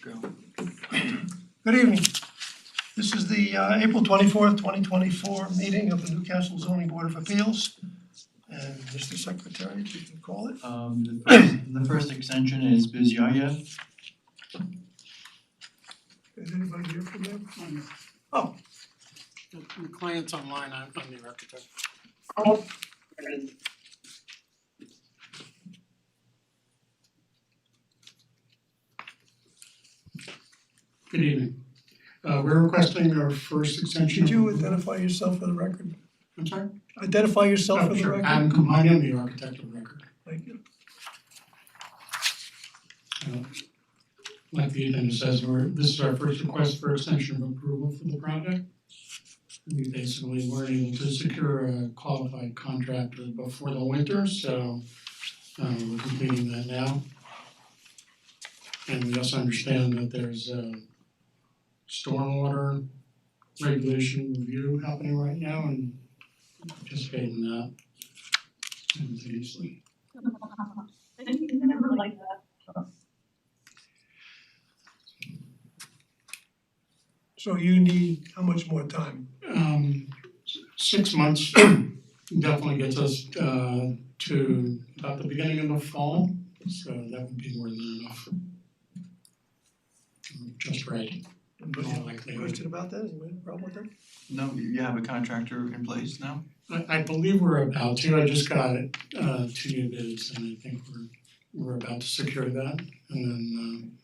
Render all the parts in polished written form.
Go. Good evening. This is the April 24th, 2024 meeting of the Newcastle Zoning Board of Appeals. And Mr. Secretary, if you can call it. The first extension is Bizyaya. Is anybody here from them? The client's online, I'm the architect. Good evening. We're requesting our first extension. Could you identify yourself for the record? I'm sorry? Identify yourself for the Sure, record. I am the architect of record. Thank you. Like the agenda says, this is our first request for extension of approval for the project. We basically weren't able to secure a qualified contractor before the winter, so we're completing that now. And we also understand that there's a stormwater regulation review happening right now and participating in that simultaneously. Never like that. So you need how much more time? 6 months definitely gets us to about the beginning of the fall, so that would be more than enough. Just right. More likely. Question about that? Anybody have a problem with that? No, you have a contractor in place now? I believe we're about to. I just got it 2 new bids, and I think we're about to secure that. And then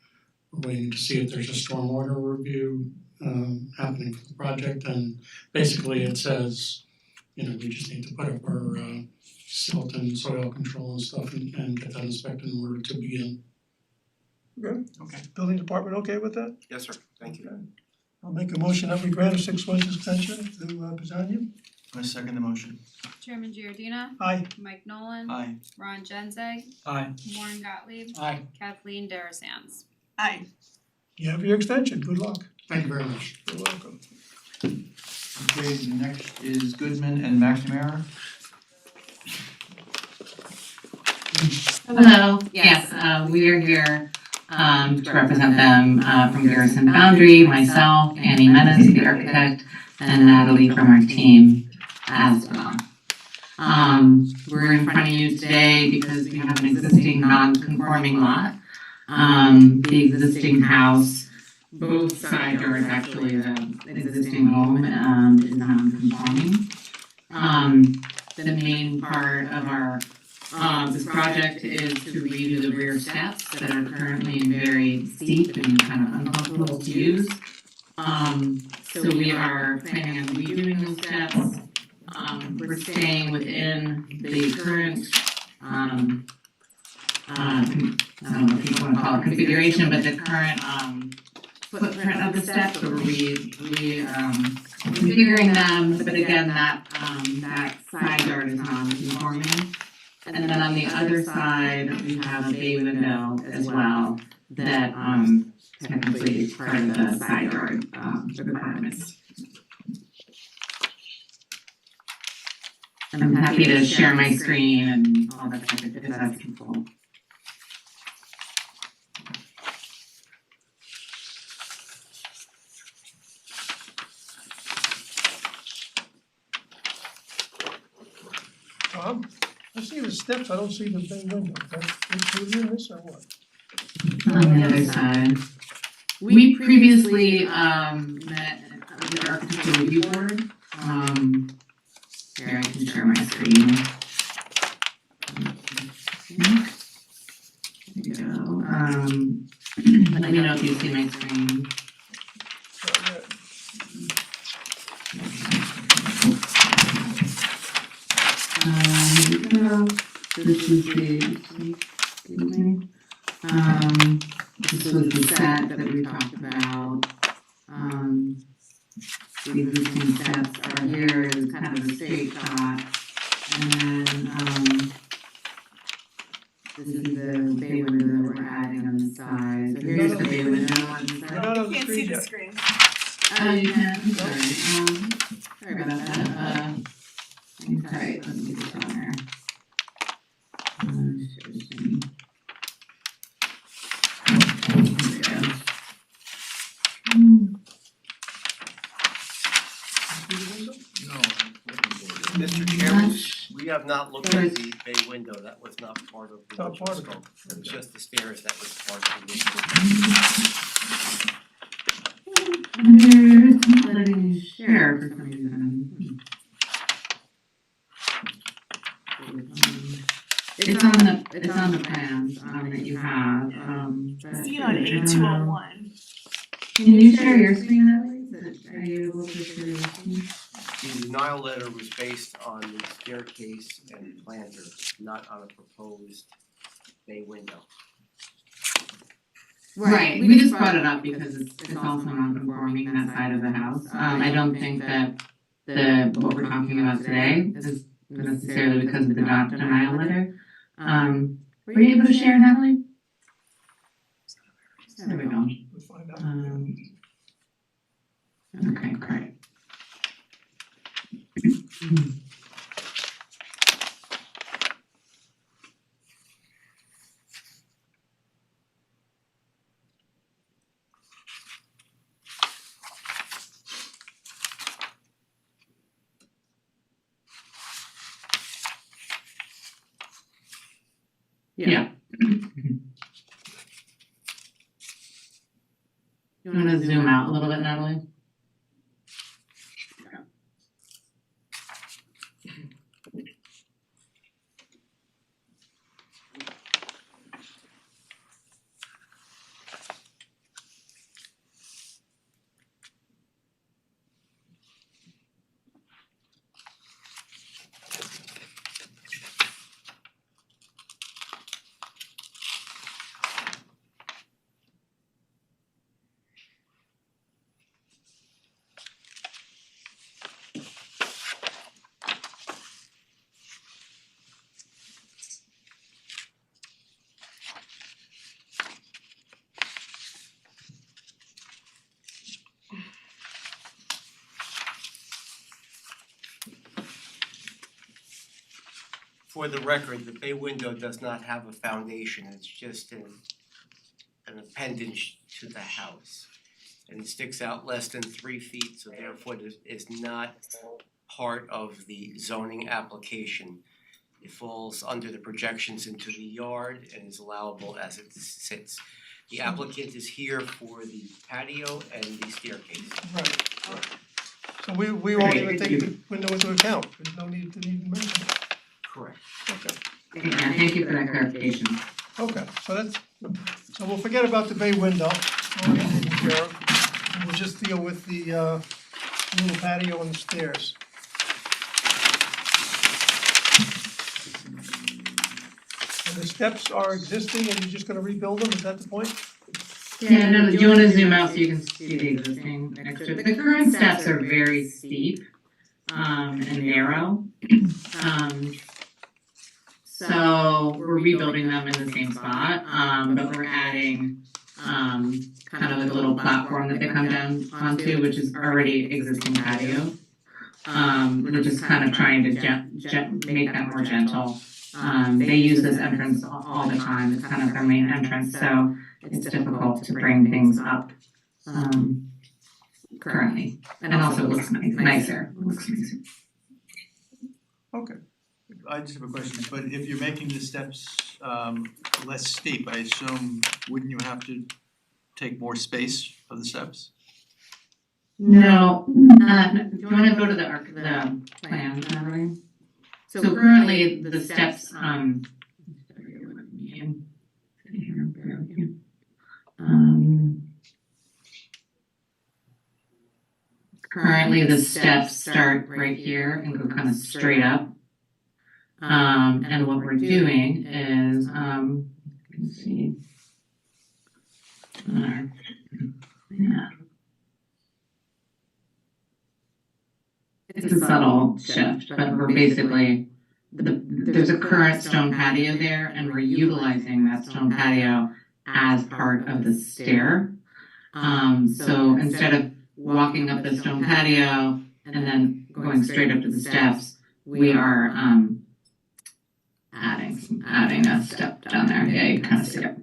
we're waiting to see if there's a stormwater review happening for the project. And basically it says, we just need to put up our silt and soil control and stuff and get that inspected in order to begin. Good. Okay. Building department okay with that? Yes, sir, thank you. Okay. I'll make a motion that we grant a 6 months extension to Pizzania. I second the motion. Chairman Giordina. Aye. Mike Nolan. Aye. Ron Genzeg. Aye. Warren Gottlieb. Aye. Kathleen Darazan. Aye. You have your extension. Good luck. Thank you very much. You're welcome. Okay, next is Goodman and McNamara. Hello, yes, we are here to represent them from Garrison Boundary, myself, Annie Menace, the architect, and Natalie from our team as well. We're in front of you today because we have an existing non-conforming lot. The existing house, both side yards actually, the existing home is non-conforming. The main part of our this project is to redo the rear steps that are currently very steep and kind of uncomfortable to use. So we are planning on redoing those steps. We're staying within the current, I don't know if you want to call it configuration, but the current footprint of the steps, so we're configuring them, but again, that side yard is non-conforming. And then on the other side, we have a bay window as well that technically is part of the side yard requirements. I'm happy to share my screen and all that stuff if that's helpful. Tom? I see the steps, I don't see the bay window. Is in this or what? On the other side. We previously met with the architectural review board. Here I can share my screen. There we go. Let me know if you see my screen. Here we go. This is this was the set that we talked about. The existing steps are here, is kind of a straight shot. And then this is the bay window that we're adding on the side. So here's the bay window on the You're side. not on the Can't screen see the yet. screen. Oh, you can, I'm sorry. Sorry about that. Sorry, let me get this on there. Share screen. There we go. Mr. Chairman, we have not looked at the bay window, that was not part of the Not original part of it. scope. It was just the stairs that was part of the It's not letting me share for some reason. It's on the plans, that you have, but See it on I don't A201. Can you share your screen, Natalie? Are you able to share your screen? The denial letter was based on the staircase and planter, not on a proposed bay window. Right, we just brought it up because it's also non-conforming that side of the house. I don't think that what we're talking about today is necessarily because of the denial letter. Were you able to share, Natalie? There we go. We'll find out. Okay, great. Yeah. You wanna zoom out a little bit, Natalie? For the record, the bay window does not have a foundation, it's just an appendage to the house. And it sticks out less than 3 feet, so therefore it is not part of the zoning application. It falls under the projections into the yard and is allowable as it sits. The applicant is here for the patio and the staircase. Right. So we won't even take the window into account, there's no need to even mention it. Correct. Okay. Yeah, thank you for that clarification. Okay, so we'll forget about the bay window, we'll get taken care of. And we'll just deal with the little patio and the stairs. And the steps are existing and you're just gonna rebuild them, is that the point? Yeah, no, do you wanna zoom out so you can see the existing extra? The current steps are very steep, and narrow. So we're rebuilding them in the same spot, but we're adding, kind of like a little platform that they come down onto, which is already existing patio. We're just kind of trying to make that more gentle. They use this entrance all the time, it's kind of their main entrance, so it's difficult to bring things up, currently. And also it looks nicer, Okay. I just have a question, but if you're making the steps less steep, I assume, wouldn't you have to take more space for the steps? No, do you wanna go to the plan, Natalie? So currently the steps, currently the steps start right here and go kind of straight up. And what we're doing is, let's see. Yeah. It's a subtle shift, but we're basically, there's a current stone patio there and we're utilizing that stone patio as part of the stair. So instead of walking up the stone patio and then going straight up to the steps, we are, adding a step down there. Yeah, you kind of see it.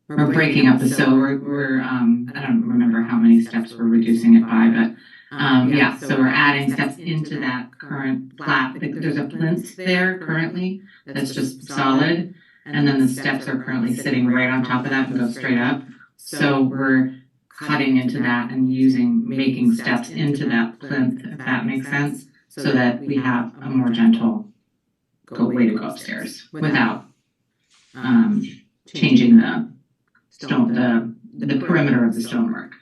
We're breaking up the, so we're I don't remember how many steps we're reducing it by, but Yeah, so we're adding steps into that current flat, like there's a plinth there currently that's just solid. And then the steps are currently sitting right on top of that and go straight up. So we're cutting into that and making steps into that plinth, if that makes sense, so that we have a more gentle way to go upstairs without changing the perimeter of the stonework.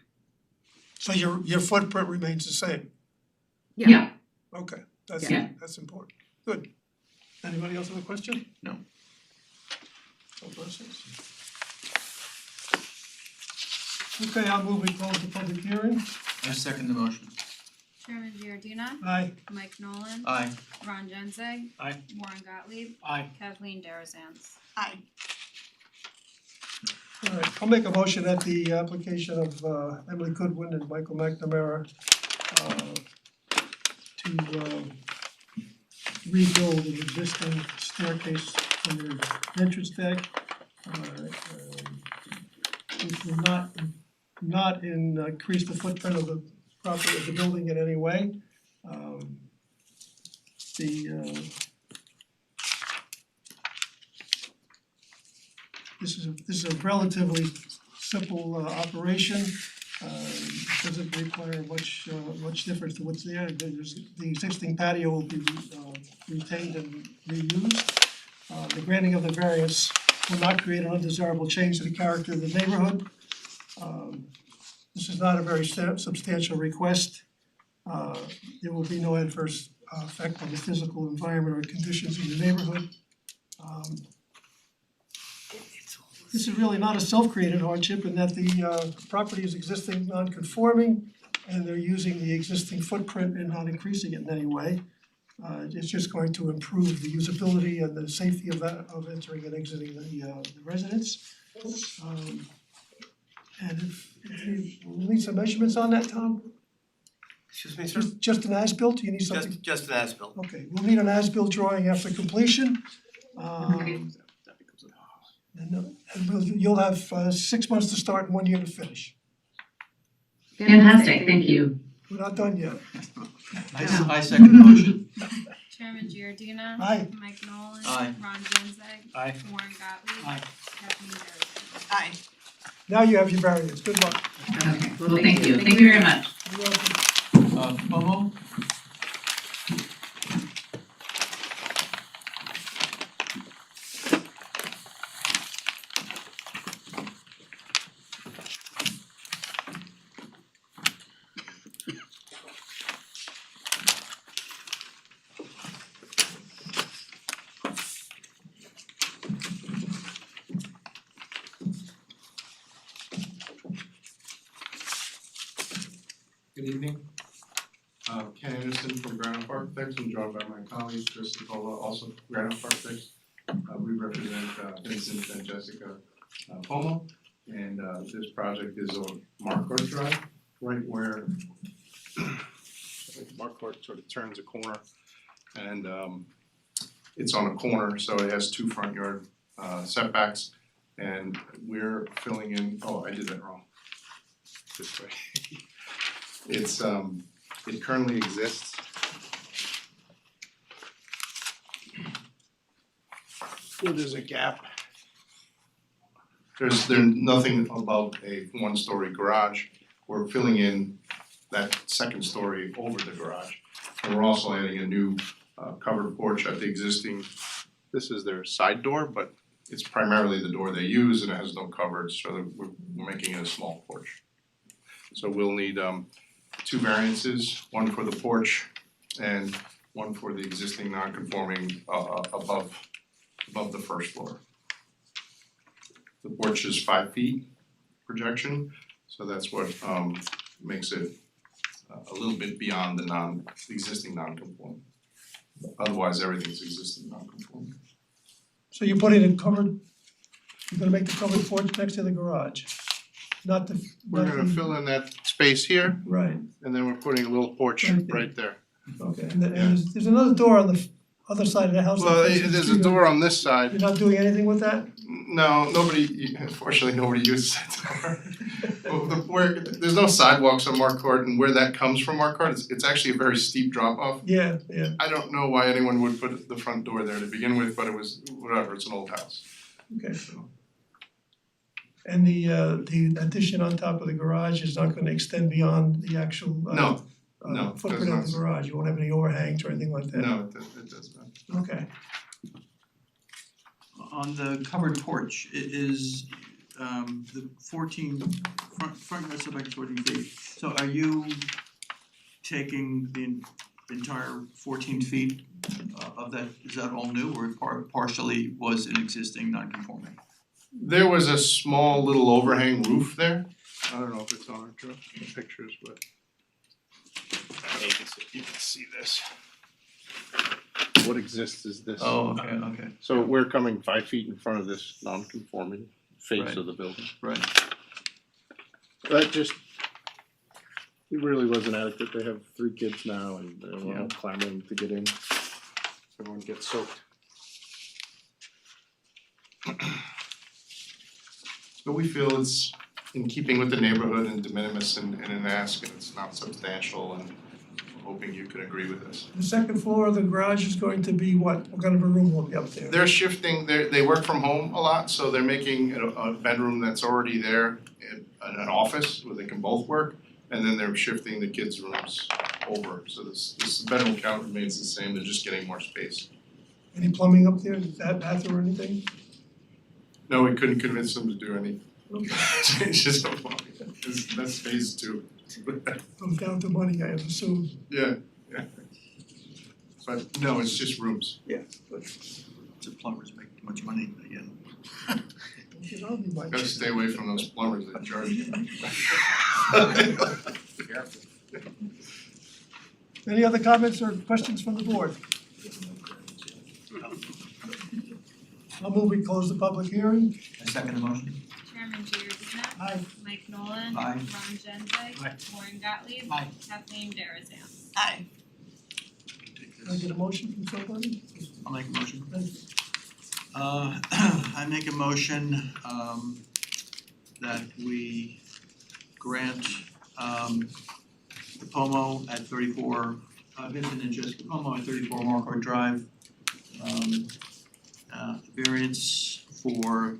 So your footprint remains the same? Yeah. Okay, Yeah. that's important. Good. Anybody else have a question? No. No questions? Okay, I'll move we close the public hearing. I second the motion. Chairman Giordina. Aye. Mike Nolan. Aye. Ron Genzeg. Aye. Warren Gottlieb. Aye. Kathleen Darazan. All right, I'll make a motion that the application of Emily Goodwin and Michael McNamara to rebuild an existing staircase on their entrance deck, which will not increase the footprint of the property of the building in any way. This is a relatively simple operation. Doesn't require much difference to what's there. The existing patio will be retained and reused. The granting of the variance will not create an undesirable change to the character of the neighborhood. This is not a very substantial request. There will be no adverse effect on the physical environment or conditions in the neighborhood. This is really not a self-created hardship in that the property is existing non-conforming and they're using the existing footprint and not increasing it in any way. It's just going to improve the usability and the safety of entering and exiting the residence. And if you need some measurements on that, Tom? Excuse me, sir? Just an as-built, do you need something? Just an as-built. Okay, we'll need an as-built drawing after completion. And you'll have 6 months to start and 1 year to finish. Fantastic, thank you. We're not done yet. I second the motion. Chairman Giordina. Aye. Mike Nolan. Aye. Ron Genzeg. Aye. Warren Gottlieb. Aye. Kathleen Darazan. Now you have your variance, good luck. Okay, well, thank you very much. You're welcome. Momo? Good evening. Ken Anderson from Granite Architects. I'm joined by my colleague Chris Nicola, also from Granite Architects. We represent Vincent and Jessica Pomo, and this project is on Marquardt Drive, right where Marquardt sort of turns a corner, and it's on a corner, so it has 2 front yard setbacks, and we're filling in. Oh, I did that wrong. This way. It's it currently exists. Well, there's a gap. There's nothing above a 1-story garage. We're filling in that 2nd story over the garage. And we're also adding a new covered porch at the existing, this is their side door, but it's primarily the door they use and it has no coverage, so we're making it a small porch. So we'll need 2 variances, one for the porch and one for the existing non-conforming above the 1st floor. The porch is 5 feet projection, so that's what makes it a little bit beyond the existing non-conforming. Otherwise, everything's existing non-conforming. So you're putting a covered, you're gonna make the covered porch next to the garage, not the. We're not gonna the- fill in that space here, Right, and then we're putting a little porch Right there. right there. okay, and there's another door on the other side of the house. that Well, faces there's the a street. door on this You're side. not doing anything with that? No, unfortunately, nobody uses that door. there's no sidewalks on Marquardt, and where that comes from Marquardt, it's actually a very steep drop off. Yeah. I don't know why anyone would put the front door there to begin with, but it was, whatever, it's an old house, Okay. so. And the addition on top of the garage is not gonna extend beyond the actual No, no, it footprint does of the not. garage, you won't have any overhangs or anything like that? No, it does not. Okay, On the covered porch, is the 14 front yard setback is 14 feet. So are you taking the entire 14 feet of that, is that all new or partially was an existing non-conforming? There was a small little overhang roof there. I don't know if it's on our pictures, but you can see this. What exists is this. Oh, okay, So we're coming 5 feet in front of this non-conforming face Right. of the building. right. That just, it really wasn't adequate. They have 3 kids now and they're all clamoring to get in. Everyone gets soaked. But we feel it's in keeping with the neighborhood and de minimis and an ask, and it's not substantial, and we're hoping you can agree with us. the second floor of the garage is going to be what kind of a room will be up there? They're shifting, they work from home a lot, so they're making a bedroom that's already there, an office where they can both work, and then they're shifting the kids' rooms over, so this bedroom count remains the same, they're just getting more space. Any plumbing up there, bathroom or anything? No, we couldn't convince them to do any Okay, changes of plumbing, that's phase 2. comes down to money, I assume. Yeah. But no, it's just rooms. The plumbers make too much money again. Okay, I'll be like- Gotta stay away from those plumbers that charge you. Any other comments or questions from the board? I'll move we close the public hearing. I second the motion. Chairman Giordina. Aye. Mike Nolan. Aye. Ron Genzeg. Aye. Warren Gottlieb. Aye. Kathleen Darazan. Aye. Can I get a motion from somebody? I'll make a motion. Thank you. I make a motion that we grant the Pomo at 34 Vincent and Jessica Pomo at 34 Marquardt Drive variance for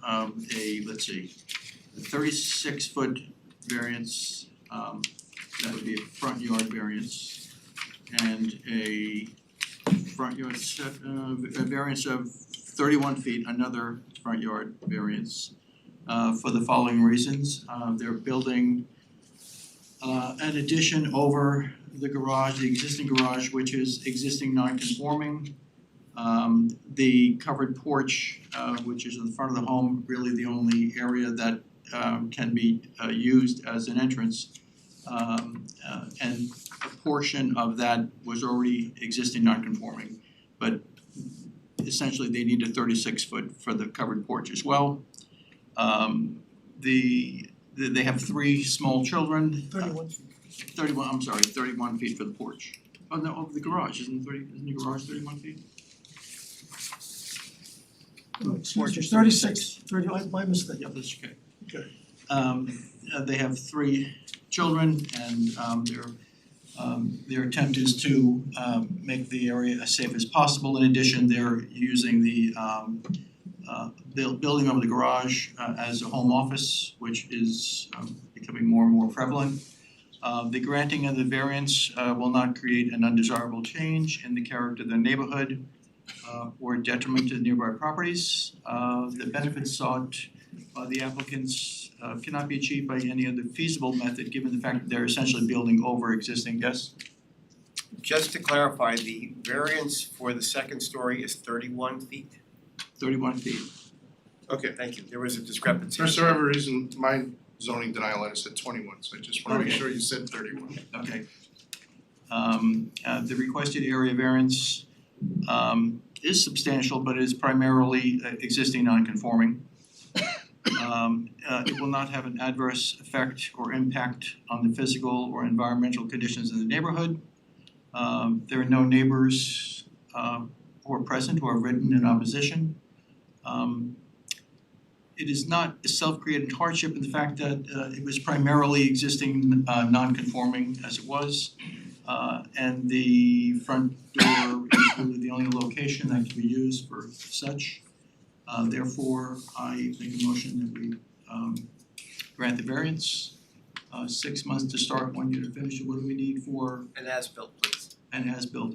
a 36-foot variance, that would be a front yard variance, and a front yard a variance of 31 feet, another front yard variance for the following reasons. They're building an addition over the garage, the existing garage, which is existing non-conforming. The covered porch, which is in the front of the home, really the only area that can be used as an entrance. And a portion of that was already existing non-conforming, but essentially they need a 36-foot for the covered porch as well. They have 3 small children. 31. 31 feet for the porch. Oh no, of the garage, isn't the garage 31 feet? Oh, excuse me, 36, my mistake. Yeah, that's okay. Okay. They have 3 children and their attempt is to make the area as safe as possible. In addition, they're using the building over the garage as a home office, which is becoming more and more prevalent. The granting of the variance will not create an undesirable change in the character of the neighborhood or detriment to the nearby properties. The benefits sought by the applicants cannot be achieved by any other feasible method, given the fact that they're essentially building over existing desks. Just to clarify, the variance for the second story is 31 feet? 31 feet. Okay, thank you. There was a discrepancy. For whatever reason, my zoning denial letter said 21, so I just wanna make Okay. sure you said 31. Okay. The requested area variance is substantial, but is primarily existing non-conforming. It will not have an adverse effect or impact on the physical or environmental conditions in the neighborhood. There are no neighbors who are present who are written in opposition. it is not a self-created hardship in the fact that it was primarily existing non-conforming as it was. And the front door is really the only location that can be used for such. Therefore, I make a motion that we grant the variance. 6 months to start, 1 year to finish. What do we need for And as built, please. an as-built?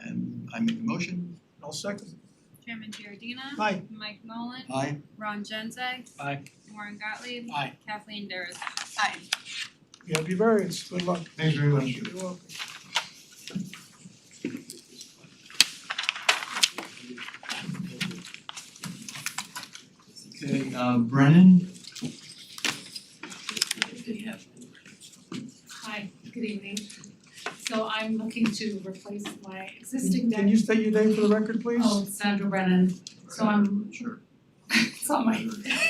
And I make a motion. I'll second. Chairman Giordina. Aye. Mike Nolan. Aye. Ron Genzeg. Aye. Warren Gottlieb. Aye. Kathleen Darazan. Aye. You have your variance, good luck. Thanks very much. You're welcome. Okay, Brennan? Hi, good evening. So I'm looking to replace my existing deck. Can you state your name for the record, please? Oh, it's Sandra Brennan. So I'm, Sure. it's on my,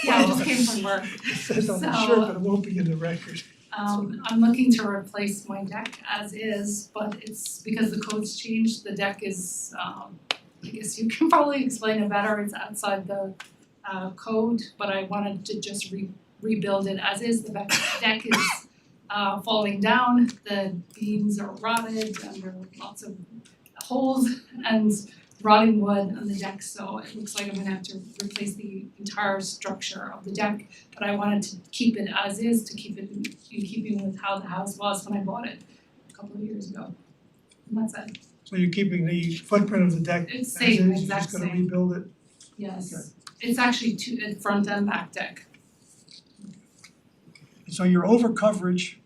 yeah, I just came from work. It says on the So- shirt, but it won't be in the record. I'm looking to replace my deck as is, but it's because the code's changed, the deck is, I guess you can probably explain it better, it's outside the code, but I wanted to just rebuild it as is, the deck is falling down, the beams are rotted, and there are lots of holes and rotting wood on the deck, so it looks like I'm gonna have to replace the entire structure of the deck. But I wanted to keep it as is, to keep it in keeping with how the house was when I bought it a couple of years ago. And that's it, So you're keeping the footprint of the deck as it's is, same, you're exact just gonna same, rebuild it? yes. It's actually a front and back deck, So you're over coverage,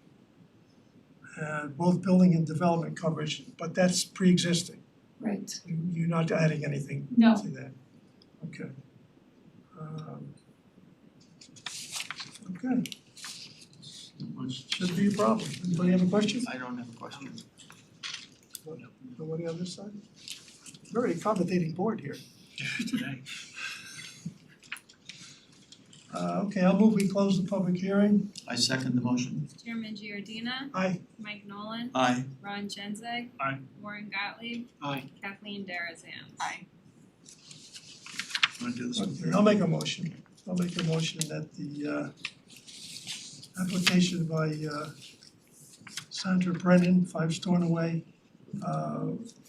both building and development coverage, but that's pre-existing. right, You're not adding anything no, to that. Okay. Okay, shouldn't be a problem. Anybody have a question? I don't have a question. Nobody on this side? Very accommodating board here. Today. Okay, I'll move we close the public hearing. I second the motion. Chairman Giordina. Aye. Mike Nolan. Aye. Ron Genzeg. Aye. Warren Gottlieb. Aye. Kathleen Darazan. Aye. Wanna do this? Okay, I'll make a motion. I'll make a motion that the application by Sandra Brennan, 5 Stornoway,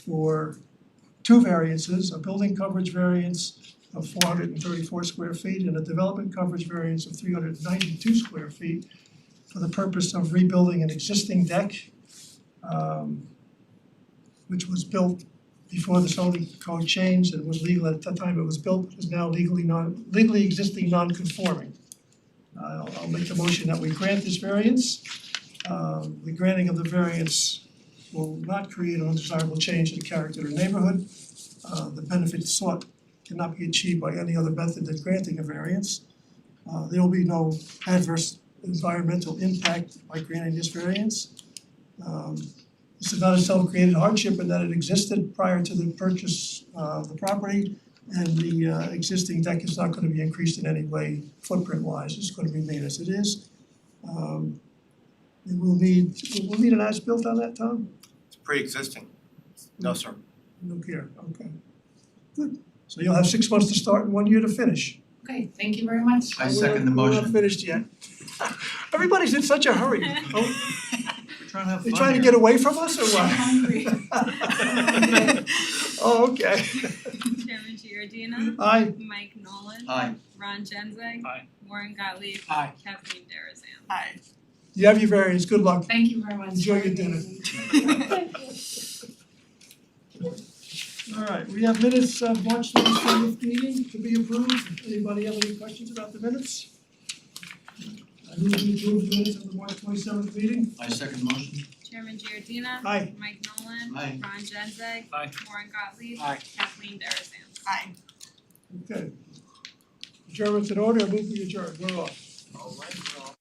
for 2 variances, a building coverage variance of 434 square feet and a development coverage variance of 392 square feet for the purpose of rebuilding an existing deck, which was built before the zoning code changed and was legal at the time it was built, is now legally existing non-conforming. I'll make the motion that we grant this variance. The granting of the variance will not create an undesirable change in the character of the neighborhood. The benefit sought cannot be achieved by any other method than granting a variance. There will be no adverse environmental impact by granting this variance. This is not a self-created hardship in that it existed prior to the purchase of the property, and the existing deck is not gonna be increased in any way footprint-wise, it's gonna remain as it is. We'll need an as-built on that, Tom? It's pre-existing. No, sir. No care, okay. Good, so you'll have 6 months to start and 1 year to finish. okay, thank you very much. I second the We're not motion. finished yet. Everybody's in such a hurry. Oh, We're trying to have they fun trying to here. get away from us or I'm what? hungry. Oh, okay. Chairman Giordina. Aye. Mike Nolan. Aye. Ron Genzeg. Aye. Warren Gottlieb. Aye. Kathleen Darazan. Aye. You have your variance, good luck. Thank you very much. Enjoy your dinner. All right, we have minutes of March 27th meeting to be approved. Anybody have any questions about the minutes? I move to approve the minutes of the March 27th meeting. I second the motion. Chairman Giordina. Aye. Mike Nolan. Aye. Ron Genzeg. Aye. Warren Gottlieb. Aye. Kathleen Darazan. Aye. Okay. Adjournment's in order, I move we adjourn, we're off. All right, well.